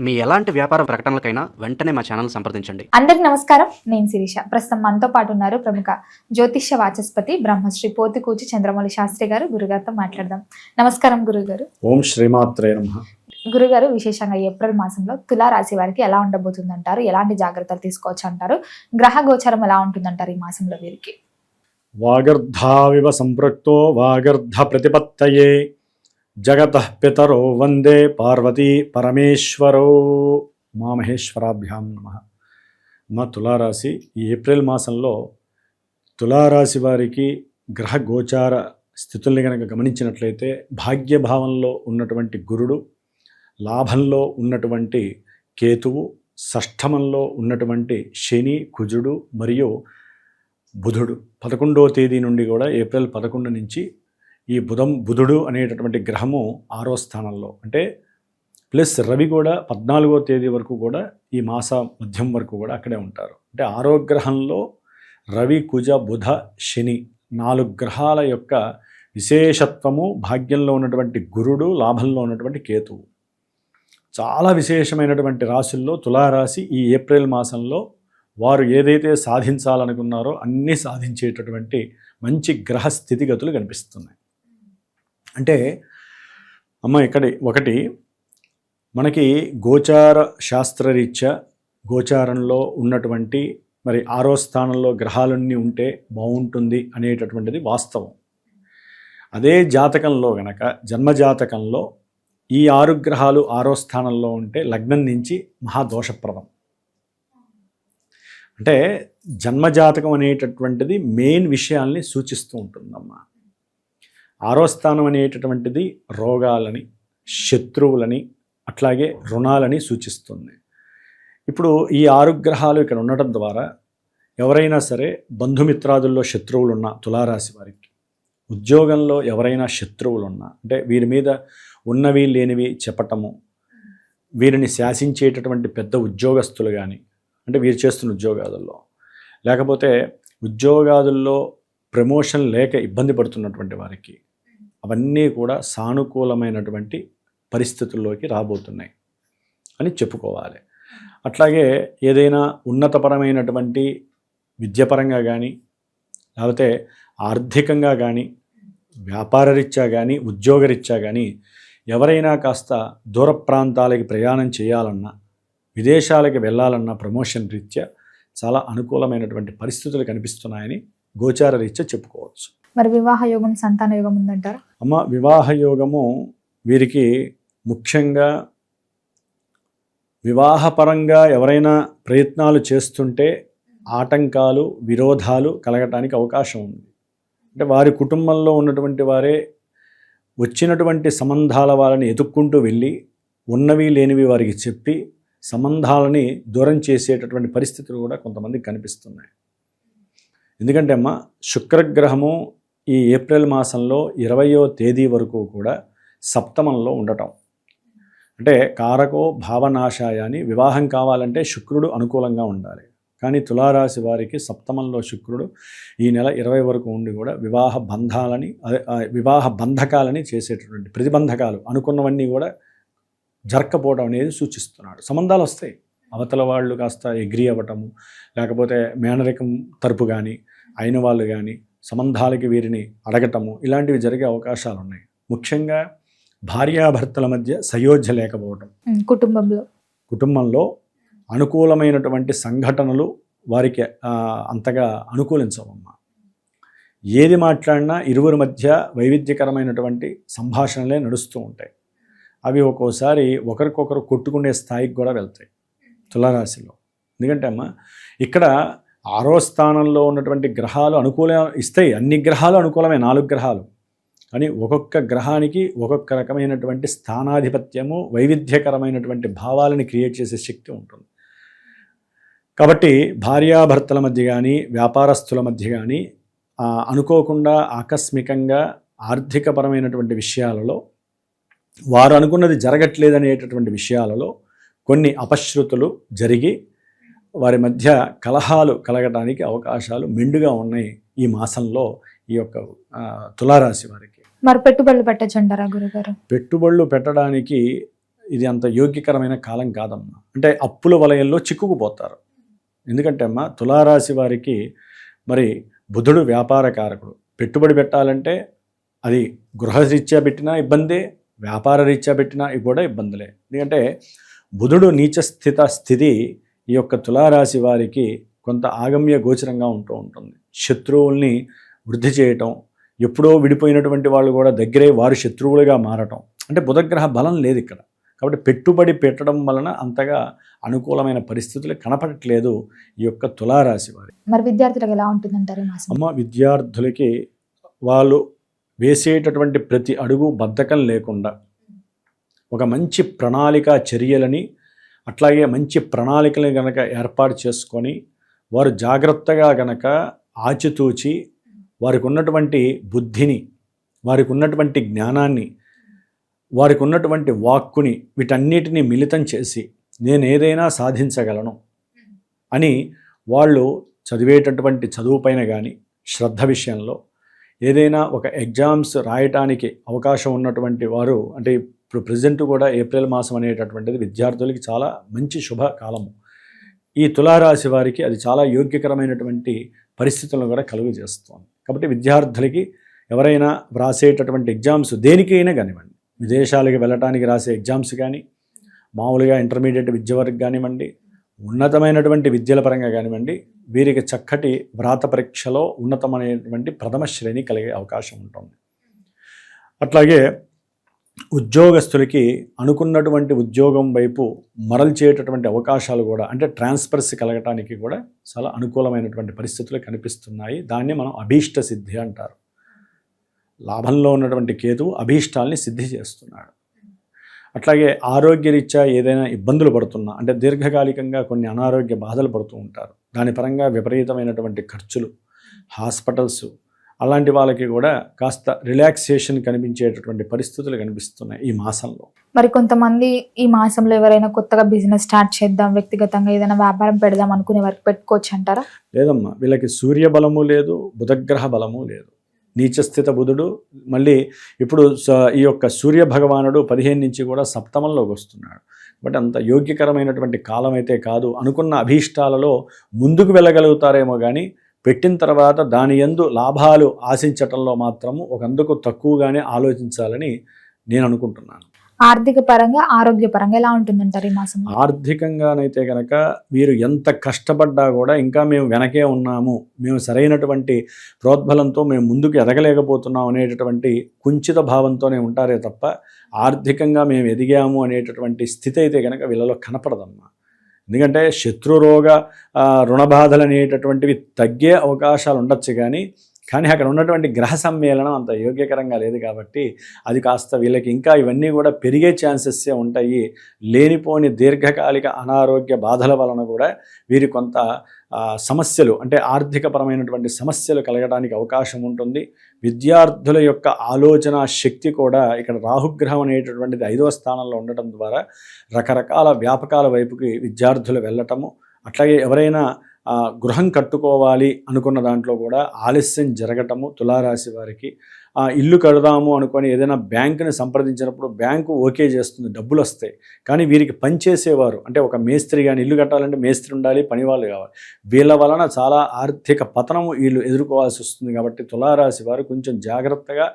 మీ ఎలాంటి వ్యాపార ప్రకటనలకైనా వెంటనే మా ఛానల్ సంప్రదించండి. అందరికి నమస్కారం, నేను శిరీష. ప్రస్తుతం మనతో పాటు ఉన్నారు ప్రముఖ జ్యోతిష్య వాచస్పతి బ్రహ్మశ్రీ పోతికూచి చంద్రమౌళి శాస్త్రి గారు. గురుగారితో మాట్లాడదాం. నమస్కారం గురుగారు. ఓం శ్రీమాత్రే నమః. గురుగారు, విశేషంగా ఏప్రిల్ మాసంలో తులా రాశి వారికి ఎలా ఉండబోతుంది అంటారు? ఎలాంటి జాగ్రత్తలు తీసుకోవచ్చు అంటారు? గ్రహ గోచారం ఎలా ఉంటుందంటారు ఈ మాసంలో వీరికి? వాగర్ధావివ సంపృక్తో వాగర్ధ ప్రతిపత్తయే జగతః పితరో వందే పార్వతీ పరమేశ్వరో. మా మహేశ్వరాభ్యాం నమః. మా తులారాశి ఈ ఏప్రిల్ మాసంలో తులారాశి వారికి గ్రహ గోచార స్థితుల్ని కనుక గమనించినట్లయితే భాగ్యభావంలో ఉన్నటువంటి గురుడు, లాభంలో ఉన్నటువంటి కేతువు, షష్ఠమంలో ఉన్నటువంటి శని, కుజుడు మరియు బుధుడు 11వ తేదీ నుండి కూడా ఏప్రిల్ 11 నుంచి ఈ బుధుడు అనేటటువంటి గ్రహము 6వ స్థానంలో, అంటే ప్లస్ రవి కూడా 14వ తేదీ వరకు కూడా ఈ మాస మధ్యం వరకు కూడా అక్కడే ఉంటారు. అంటే 6వ గ్రహంలో రవి, కుజ, బుధ, శని 4 గ్రహాల యొక్క విశేషత్వము, భాగ్యంలో ఉన్నటువంటి గురుడు, లాభంలో ఉన్నటువంటి కేతువు. చాలా విశేషమైనటువంటి రాశుల్లో తులారాశి ఈ ఏప్రిల్ మాసంలో వారు ఏదైతే సాధించాలనుకున్నారో అన్నీ సాధించేటటువంటి మంచి గ్రహ స్థితిగతులు కనిపిస్తున్నాయి. అంటే ఒకటి మనకి గోచార శాస్త్రరీత్యా గోచారంలో ఉన్నటువంటి మరి 6వ స్థానంలో గ్రహాలన్నీ ఉంటే బాగుంటుంది అనేటటువంటిది వాస్తవం. అదే జాతకంలో గనక జన్మజాతకంలో ఈ 6 గ్రహాలు 6వ స్థానంలో ఉంటే లగ్నం నుంచి మహాదోషప్రదం. అంటే జన్మజాతకం అనేటటువంటిది మెయిన్ విషయాల్ని సూచిస్తూ ఉంటుందమ్మా. 6వ స్థానం అనేటటువంటిది రోగాలని, శత్రువులని, అట్లాగే రుణాలని సూచిస్తుంది. ఇప్పుడు ఈ 6 గ్రహాలు ఇక్కడ ఉండటం ద్వారా ఎవరైనా సరే బంధుమిత్రాదుల్లో శత్రువులు ఉన్న తులారాశి వారికి, ఉద్యోగంలో ఎవరైనా శత్రువులు ఉన్నా, అంటే వీరి మీద ఉన్నవి లేనివి చెప్పటము, వీరిని శాసించేటటువంటి పెద్ద ఉద్యోగస్తులు కానీ, అంటే వీరు చేస్తున్న ఉద్యోగాదుల్లో, లేకపోతే ఉద్యోగాదుల్లో ప్రమోషన్ లేక ఇబ్బంది పడుతున్నటువంటి వారికి, అవన్నీ కూడా సానుకూలమైనటువంటి పరిస్థితుల్లోకి రాబోతున్నాయి అని చెప్పుకోవాలి. అట్లాగే ఏదైనా ఉన్నతపరమైనటువంటి విద్యాపరంగా కానీ, లేకపోతే ఆర్థికంగా కానీ, వ్యాపారరీత్యా కానీ, ఉద్యోగరీత్యా కానీ ఎవరైనా కాస్త దూర ప్రాంతాలకి ప్రయాణం చేయాలన్నా, విదేశాలకి వెళ్ళాలన్నా ప్రమోషన్ రీత్యా చాలా అనుకూలమైనటువంటి పరిస్థితులు కనిపిస్తున్నాయని గోచార రీత్యా చెప్పుకోవచ్చు. మరి వివాహ యోగం, సంతాన యోగం ఉందంటారా? అమ్మ, వివాహ యోగము వీరికి ముఖ్యంగా వివాహపరంగా ఎవరైనా ప్రయత్నాలు చేస్తుంటే ఆటంకాలు, విరోధాలు కలగటానికి అవకాశం ఉంది. అంటే వారి కుటుంబంలో ఉన్నటువంటి వారే వచ్చినటువంటి సంబంధాల వాళ్ళని ఎతుక్కుంటూ వెళ్ళి ఉన్నవి లేనివి వారికి చెప్పి సంబంధాలని దూరం చేసేటటువంటి పరిస్థితులు కూడా కొంతమందికి కనిపిస్తున్నాయి. ఎందుకంటే అమ్మ, శుక్రగ్రహము ఈ ఏప్రిల్ మాసంలో 20వ తేదీ వరకు కూడా సప్తమంలో ఉండటం, అంటే కారకో భావనాశాయ అని, వివాహం కావాలంటే శుక్రుడు అనుకూలంగా ఉండాలి. కానీ తులారాశి వారికి సప్తమంలో శుక్రుడు ఈ నెల 20 వరకు ఉండి కూడా వివాహ బంధకాలని చేసేటటువంటి ప్రతిబంధకాలు అనుకున్నవన్నీ కూడా జరగకపోవడం అనేది సూచిస్తున్నాడు. సంబంధాలు వస్తాయి, అవతల వాళ్ళు కాస్త ఎగ్రీ అవ్వటము, లేకపోతే మేనరికం తరపు కానీ అయిన వాళ్ళు కానీ సంబంధాలకి వీరిని అడగటము, ఇలాంటివి జరిగే అవకాశాలు ఉన్నాయి. ముఖ్యంగా భార్యాభర్తల మధ్య సయోధ్య లేకపోవటం, కుటుంబంలో అనుకూలమైనటువంటి సంఘటనలు వారికి అంతగా అనుకూలించవమ్మా. ఏది మాట్లాడినా ఇరువురి మధ్య వైవిధ్యకరమైనటువంటి సంభాషణలే నడుస్తూ ఉంటాయి. అవి ఒక్కోసారి ఒకరికొకరు కొట్టుకునే స్థాయికి కూడా వెళ్తాయి తులారాశిలో. ఎందుకంటే అమ్మ, ఇక్కడ 6వ స్థానంలో ఉన్నటువంటి గ్రహాలు అనుకూలం ఇస్తాయి. అన్ని గ్రహాలు అనుకూలమే, 4 గ్రహాలు. కానీ ఒక్కొక్క గ్రహానికి ఒక్కొక్క రకమైనటువంటి స్థానాధిపత్యము, వైవిధ్యకరమైనటువంటి భావాలని క్రియేట్ చేసే శక్తి ఉంటుంది. కాబట్టి భార్యాభర్తల మధ్య కానీ, వ్యాపారస్తుల మధ్య కానీ అనుకోకుండా ఆకస్మికంగా ఆర్థికపరమైనటువంటి విషయాలలో, వారు అనుకున్నది జరగట్లేదనేటటువంటి విషయాలలో కొన్ని అపశృతులు జరిగి వారి మధ్య కలహాలు కలగడానికి అవకాశాలు మెండుగా ఉన్నాయి ఈ మాసంలో ఈ యొక్క తులారాశి వారికి. మరి పెట్టుబడులు పెట్టచ్చు అంటారా గురుగారు? పెట్టుబడులు పెట్టడానికి ఇది అంత యోగ్యకరమైన కాలం కాదమ్మా. అంటే అప్పుల వలయంలో చిక్కుకుపోతారు. ఎందుకంటే అమ్మా తులారాశి వారికి మరి బుధుడు వ్యాపార కారకుడు. పెట్టుబడి పెట్టాలంటే అది గృహరీత్యా పెట్టినా ఇబ్బందే, వ్యాపార రీత్యా పెట్టినా కూడా ఇబ్బందులే. ఎందుకంటే బుధుడు నీచ స్థితి ఈ యొక్క తులారాశి వారికి కొంత ఆగమ్య గోచరంగా ఉంటూ ఉంటుంది. శత్రువుల్ని వృద్ధి చేయటం, ఎప్పుడో విడిపోయినటువంటి వాళ్ళు కూడా దగ్గరే వారు శత్రువులుగా మారటం, అంటే బుధగ్రహ బలం లేదు ఇక్కడ. కాబట్టి పెట్టుబడి పెట్టడం వలన అంతగా అనుకూలమైన పరిస్థితులు కనపడట్లేదు ఈ యొక్క తులారాశి వారి. మరి విద్యార్థులకు ఎలా ఉంటుందంటారు ఈ మాసం? అమ్మ విద్యార్థులకి వాళ్ళు వేసేటటువంటి ప్రతి అడుగు బద్ధకం లేకుండా ఒక మంచి ప్రణాళిక చర్యలని అట్లాగే మంచి ప్రణాళికలను గనక ఏర్పాటు చేసుకొని వారు జాగ్రత్తగా గనక ఆచితూచి వారికి ఉన్నటువంటి బుద్ధిని, వారికి ఉన్నటువంటి జ్ఞానాన్ని, వారికి ఉన్నటువంటి వాక్కుని వీటన్నిటినీ మిళితం చేసి నేను ఏదైనా సాధించగలను అని వాళ్ళు చదివేటటువంటి చదువు పైన కానీ శ్రద్ధ విషయంలో ఏదైనా ఒక ఎగ్జామ్స్ రాయటానికి అవకాశం ఉన్నటువంటి వారు, అంటే ఇప్పుడు ప్రజెంట్ కూడా ఏప్రిల్ మాసం అనేటటువంటిది విద్యార్థులకి చాలా మంచి శుభకాలము. ఈ తులారాశి వారికి అది చాలా యోగ్యకరమైనటువంటి పరిస్థితులను కూడా కలుగజేస్తోంది. కాబట్టి విద్యార్థులకి ఎవరైనా వ్రాసేటటువంటి ఎగ్జామ్స్ దేనికైనా కానివ్వండి, విదేశాలకు వెళ్ళటానికి రాసే ఎగ్జామ్స్ కానీ, మామూలుగా ఇంటర్మీడియట్ విద్య వరకు కానివ్వండి, ఉన్నతమైనటువంటి విద్యల పరంగా కానివ్వండి, వీరికి చక్కటి వ్రాత పరీక్షలో ఉన్నతమైనటువంటి ప్రథమ శ్రేణి కలిగే అవకాశం ఉంటుంది. అట్లాగే ఉద్యోగస్తులకి అనుకున్నటువంటి ఉద్యోగం వైపు మరల్చేటటువంటి అవకాశాలు కూడా, అంటే ట్రాన్స్ఫర్స్ కలగటానికి కూడా చాలా అనుకూలమైనటువంటి పరిస్థితులు కనిపిస్తున్నాయి. దాన్ని మనం అభీష్ట సిద్ధి అంటారు. లాభంలో ఉన్నటువంటి కేతువు అభీష్టాల్ని సిద్ధి చేస్తున్నాడు. అట్లాగే ఆరోగ్యరీత్యా ఏదైనా ఇబ్బందులు పడుతున్నా, అంటే దీర్ఘకాలికంగా కొన్ని అనారోగ్య బాధలు పడుతూ ఉంటారు, దాని పరంగా విపరీతమైనటువంటి ఖర్చులు, హాస్పిటల్స్, అలాంటి వాళ్ళకి కూడా కాస్త రిలాక్సేషన్ కనిపించేటటువంటి పరిస్థితులు కనిపిస్తున్నాయి ఈ మాసంలో. మరి కొంతమంది ఈ మాసంలో ఎవరైనా కొత్తగా బిజినెస్ స్టార్ట్ చేద్దాం, వ్యక్తిగతంగా ఏదైనా వ్యాపారం పెడదాం అనుకునే వారికి పెట్టుకోవచ్చు అంటారా? లేదమ్మా, వీళ్ళకి సూర్య బలము లేదు, బుధగ్రహ బలము లేదు. నీచస్థిత బుధుడు మళ్ళీ ఇప్పుడు ఈ యొక్క సూర్య భగవానుడు 15 నుంచి కూడా సప్తమంలోకి వస్తున్నాడు. బట్ అంత యోగ్యకరమైనటువంటి కాలం అయితే కాదు. అనుకున్న అభీష్టాలలో ముందుకు వెళ్ళగలుగుతారేమో కానీ పెట్టిన తర్వాత దాని యందు లాభాలు ఆశించటంలో మాత్రము ఒకందుకు తక్కువగానే ఆలోచించాలని నేను అనుకుంటున్నాను. ఆర్థిక పరంగా, ఆరోగ్య పరంగా ఎలా ఉంటుందంటారు ఈ మాసం? ఆర్థికంగానైతే కనుక వీరు ఎంత కష్టపడ్డా కూడా ఇంకా మేము వెనకే ఉన్నాము, మేము సరైనటువంటి ప్రోద్బలంతో మేము ముందుకు ఎదగలేకపోతున్నాం అనేటటువంటి కుంచిత భావంతోనే ఉంటారే తప్ప ఆర్థికంగా మేము ఎదిగాము అనేటటువంటి స్థితి అయితే కనుక వీళ్ళలో కనపడదమ్మా. ఎందుకంటే శత్రురోగ రుణబాధలు అనేటటువంటివి తగ్గే అవకాశాలు ఉండొచ్చు కానీ అక్కడ ఉన్నటువంటి గ్రహ సమ్మేళనం అంత యోగ్యకరంగా లేదు కాబట్టి అది కాస్త వీళ్ళకి ఇంకా ఇవన్నీ కూడా పెరిగే ఛాన్సెస్సే ఉంటాయి. లేనిపోని దీర్ఘకాలిక అనారోగ్య బాధల వలన కూడా వీరి కొంత సమస్యలు, అంటే ఆర్థికపరమైనటువంటి సమస్యలు కలగడానికి అవకాశం ఉంటుంది. విద్యార్థుల యొక్క ఆలోచన శక్తి కూడా ఇక్కడ రాహుగ్రహం అనేటటువంటిది 5వ స్థానంలో ఉండటం ద్వారా రకరకాల వ్యాపకాల వైపుకి విద్యార్థులు వెళ్ళటము, అట్లాగే ఎవరైనా గృహం కట్టుకోవాలి అనుకున్న దాంట్లో కూడా ఆలస్యం జరగటము. తులారాశి వారికి ఇల్లు కడదాము అనుకొని ఏదైనా బ్యాంకుని సంప్రదించినప్పుడు బ్యాంకు ఓకే చేస్తుంది, డబ్బులు వస్తాయి. కానీ వీరికి పనిచేసేవారు, అంటే ఒక మేస్త్రి కానీ, ఇల్లు కట్టాలంటే మేస్త్రి ఉండాలి, పనివాళ్ళు కావాలి. వీళ్ళ వలన చాలా ఆర్థిక పతనము వీళ్ళు ఎదుర్కోవాల్సి వస్తుంది. కాబట్టి తులారాశి వారు కొంచెం జాగ్రత్తగా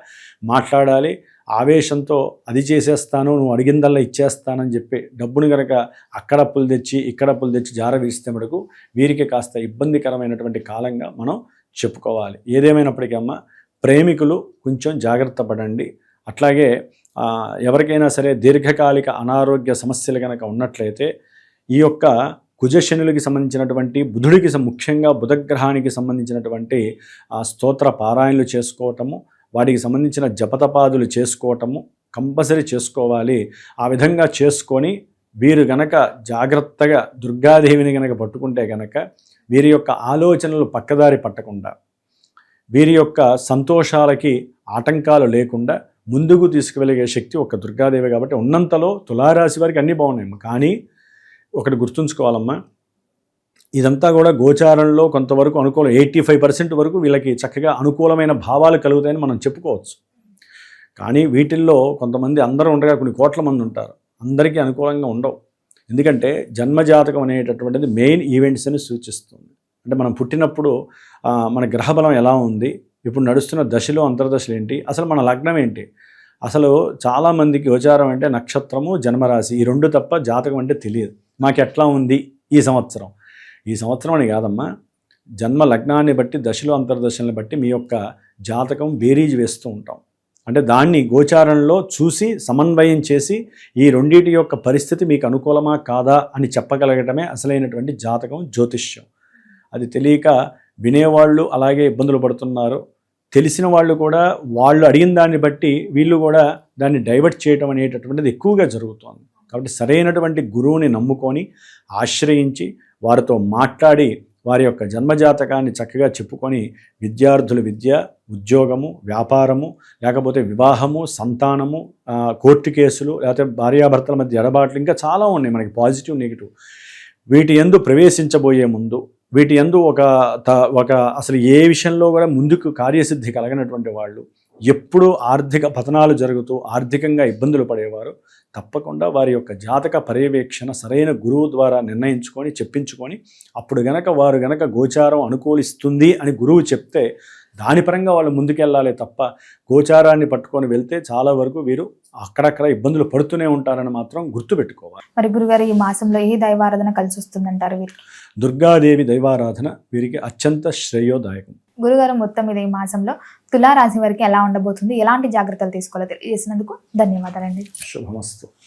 మాట్లాడాలి. ఆవేశంతో అది చేసేస్తాను, నువ్వు అడిగిందల్లా ఇచ్చేస్తానని చెప్పి డబ్బుని కనుక అక్కడ అప్పులు తెచ్చి ఇక్కడ అప్పులు తెచ్చి జారవిస్తే మటుకు వీరికి కాస్త ఇబ్బందికరమైనటువంటి కాలంగా మనం చెప్పుకోవాలి. ఏదేమైనప్పటికీ అమ్మ, ప్రేమికులు కొంచెం జాగ్రత్త పడండి. అట్లాగే ఎవరికైనా సరే దీర్ఘకాలిక అనారోగ్య సమస్యలు కనుక ఉన్నట్లయితే ఈ యొక్క కుజశనులకి సంబంధించినటువంటి బుధుడికి ముఖ్యంగా బుధగ్రహానికి సంబంధించినటువంటి స్తోత్ర పారాయణలు చేసుకోవటము, వాటికి సంబంధించిన జపతపాదులు చేసుకోవటము కంపల్సరీ చేసుకోవాలి. ఆ విధంగా చేసుకొని వీరు గనక జాగ్రత్తగా దుర్గాదేవిని గనక పట్టుకుంటే గనక వీరి యొక్క ఆలోచనలు పక్కదారి పట్టకుండా, వీరి యొక్క సంతోషాలకి ఆటంకాలు లేకుండా ముందుకు తీసుకువెళ్ళగే శక్తి ఒక దుర్గాదేవి. కాబట్టి ఉన్నంతలో తులారాశి వారికి అన్నీ బాగున్నాయమ్మా. కానీ ఒకటి గుర్తుంచుకోవాలమ్మా, ఇదంతా కూడా గోచారంలో కొంతవరకు అనుకూలం, 85% వరకు వీళ్ళకి చక్కగా అనుకూలమైన భావాలు కలుగుతాయని మనం చెప్పుకోవచ్చు. కానీ వీటిల్లో కొంతమంది అందరూ ఉండగా కొన్ని కోట్ల మంది ఉంటారు. అందరికీ అనుకూలంగా ఉండవు. ఎందుకంటే జన్మజాతకం అనేటటువంటిది మెయిన్ ఈవెంట్స్ని సూచిస్తుంది. అంటే మనం పుట్టినప్పుడు మన గ్రహబలం ఎలా ఉంది, ఇప్పుడు నడుస్తున్న దశలు అంతర్దశలు ఏంటి, అసలు మన లగ్నం ఏంటి. అసలు చాలామందికి గోచారం అంటే నక్షత్రము జన్మరాశి ఈ రెండు తప్ప జాతకం అంటే తెలియదు. మాకు ఎట్లా ఉంది ఈ సంవత్సరం అని కాదమ్మా, జన్మ లగ్నాన్ని బట్టి దశలు అంతర్దశలను బట్టి మీ యొక్క జాతకం బేరీజ్ వేస్తూ ఉంటాం. అంటే దాన్ని గోచారంలో చూసి సమన్వయం చేసి ఈ రెండింటి యొక్క పరిస్థితి మీకు అనుకూలమా కాదా అని చెప్పగలగటమే అసలైనటువంటి జాతకం, జ్యోతిష్యం. అది తెలియక వినేవాళ్ళు అలాగే ఇబ్బందులు పడుతున్నారు. తెలిసిన వాళ్ళు కూడా వాళ్ళు అడిగిన దాన్ని బట్టి వీళ్ళు కూడా దాన్ని డైవర్ట్ చేయటం అనేటటువంటిది ఎక్కువగా జరుగుతోంది. కాబట్టి సరైనటువంటి గురువుని నమ్ముకొని ఆశ్రయించి వారితో మాట్లాడి వారి యొక్క జన్మజాతకాన్ని చక్కగా చెప్పుకొని విద్యార్థుల విద్య, ఉద్యోగము, వ్యాపారము, లేకపోతే వివాహము, సంతానము, కోర్టు కేసులు, లేకపోతే భార్యాభర్తల మధ్య ఎడబాట్లు, ఇంకా చాలా ఉన్నాయి మనకి పాజిటివ్ నెగిటివ్. వీటి యందు ప్రవేశించబోయే ముందు వీటి యందు ఒక అసలు ఏ విషయంలో కూడా ముందుకు కార్యసిద్ధి కలగనటువంటి వాళ్ళు, ఎప్పుడూ ఆర్థిక పతనాలు జరుగుతూ ఆర్థికంగా ఇబ్బందులు పడేవారు తప్పకుండా వారి యొక్క జాతక పర్యవేక్షణ సరైన గురువు ద్వారా నిర్ణయించుకొని చెప్పించుకొని అప్పుడు వారు గనక గోచారం అనుకూలిస్తుంది అని గురువు చెప్తే దాని పరంగా వాళ్ళు ముందుకెళ్ళాలి తప్ప గోచారాన్ని పట్టుకొని వెళ్తే చాలా వరకు వీరు అక్కడక్కడ ఇబ్బందులు పడుతూనే ఉంటారని మాత్రం గుర్తుపెట్టుకోవాలి. మరి గురుగారు ఈ మాసంలో ఏ దైవారాధన కలిసి వస్తుందంటారు వీరికి? దుర్గాదేవి దైవారాధన వీరికి అత్యంత శ్రేయోదాయకం. గురుగారు మొత్తం మీద ఈ మాసంలో తులారాశి వారికి ఎలా ఉండబోతుంది, ఎలాంటి జాగ్రత్తలు తీసుకోవాలో తెలియజేసినందుకు ధన్యవాదాలండి. శుభమస్తు.